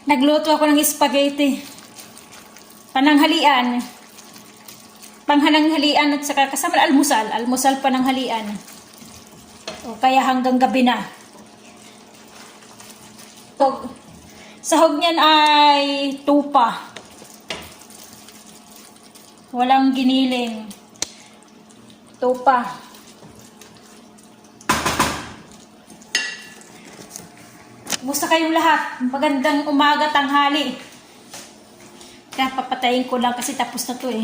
Nagluto ako ng spaghetti. Pananghalian. Panghananghalian at saka kasama almusal. Almusal pananghalian. O kaya hanggang gabi na. Sahog niyan ay tupa. Walang giniling. Tupa. Kumusta kayong lahat? Magandang umaga, tanghali. Kaya papatayin ko lang kasi tapos na to eh.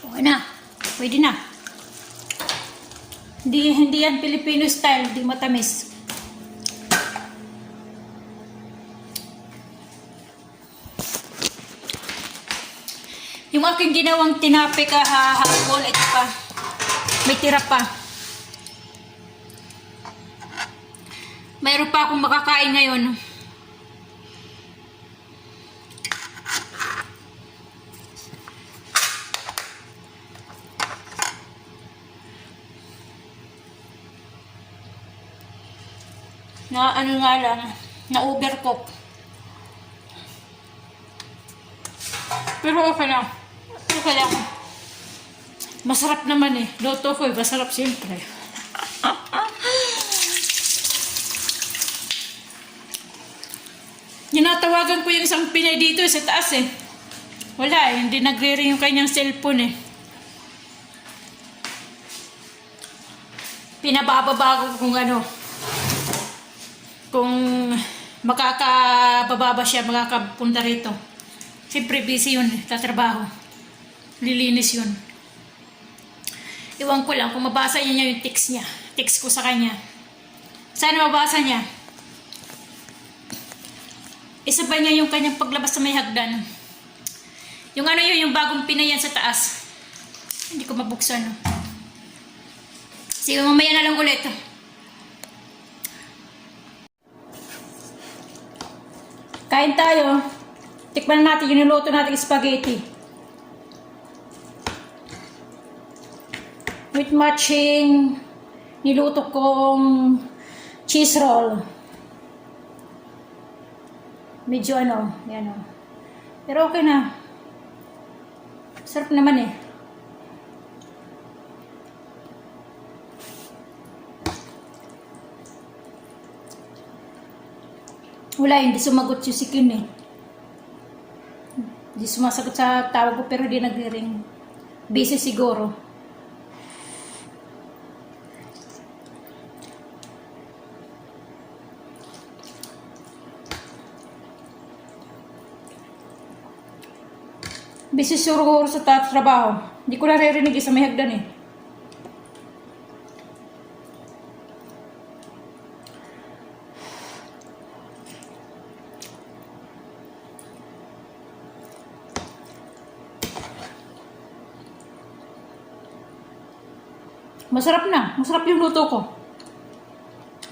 Okay na. Pwede na. Hindi yan Filipino style. Hindi matamis. Yung aking ginawang tinape kahapon, ito pa. May tira pa. Mayroon pa akong makakain ngayon. Na ano nga lang, na overcook. Pero okay lang. Okay lang. Masarap naman eh. Luto ko eh. Masarap siyempre. Tinatawagan ko yung isang Pinay dito sa taas eh. Wala eh. Hindi nagre-ring yung kanyang cellphone eh. Pinabababa ko kung ano. Kung makakababa ba siya, makakapunta rito. Siyempre busy yun, tatrabaho. Lilinis yun. Iwan ko lang kung mabasa niya yung text niya. Text ko sa kanya. Sana mabasa niya. Isa ba niya yung kanyang paglabas sa may hagdan? Yung ano yun, yung bagong Pinayan sa taas. Hindi ko mabuksan. No? Sige, mamaya na lang ulit. Kain tayo. Tikman natin yung niluto natin spaghetti. With matching niluto kong cheese roll. Medyo ano, yan o. Pero okay na. Sarap naman eh. Wala, hindi sumagot yung si Kim eh. Hindi sumasagot sa tawag ko pero di nagre-ring. Busy siguro. Busy siguro sa trabaho. Hindi ko naririnig sa may hagdan eh. Masarap na. Masarap yung luto ko.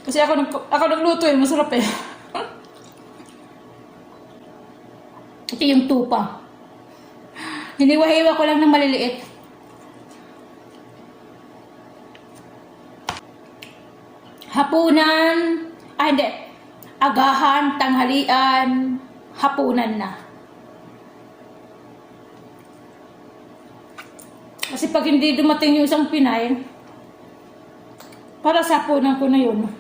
Kasi ako nagluto eh. Masarap eh. Ito yung tupa. Hiniwa-hiwa ko lang ng maliliit. Hapunan. Hindi. Agahan, tanghalian, hapunan na. Kasi pag hindi dumating yung isang Pinay, para sa hapunan ko na yun.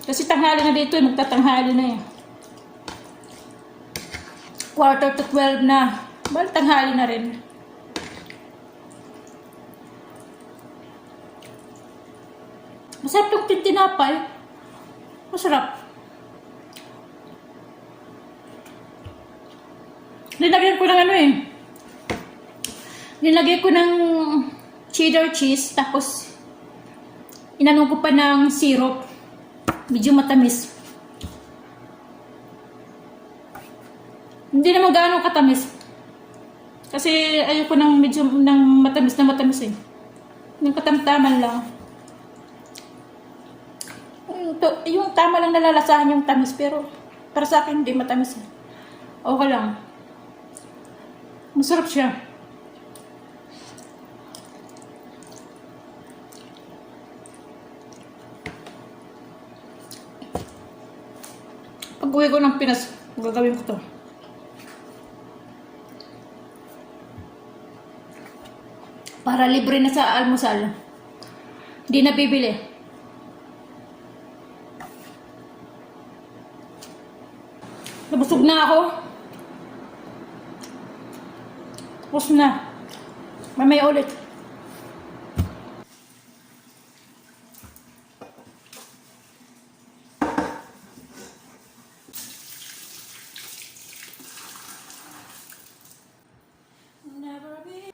Kasi tanghali na dito, magtatanghali na eh. 11:45 na. Bal, tanghali na rin. Masarap itong tinapay. Masarap. Nilagyan ko ng ano eh. Nilagyan ko ng cheddar cheese, tapos inanong ko pa ng syrup. Medyo matamis. Hindi naman gaano katamis. Kasi ayoko ng medyo ng matamis na matamis eh. Yung katamtaman lang. Yung tama lang nalalasahan yung tamis, pero para sa akin hindi matamis eh. Okay lang. Masarap siya. Pag uwi ko ng Pinas, gagawin ko to. Para libre na sa almusal. Hindi na bibili. Nabusog na ako. Tapos na. Mamaya ulit. Never be.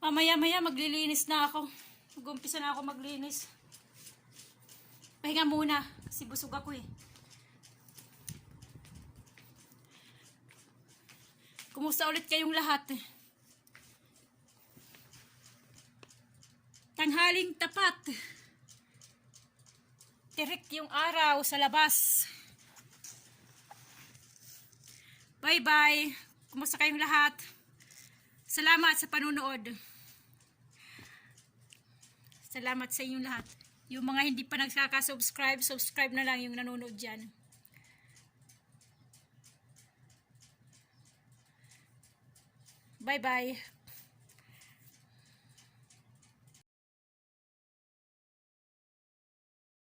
Maya-maya maglilinis na ako. Mag-umpisa na ako maglinis. Pahinga muna kasi busog ako eh. Kumusta ulit kayong lahat? Tanghaling tapat. Tirik yung araw sa labas. Bye-bye. Kumusta kayong lahat? Salamat sa panunood. Salamat sa inyong lahat. Yung mga hindi pa nagkaka-subscribe, subscribe na lang yung nanonood dyan. Bye-bye.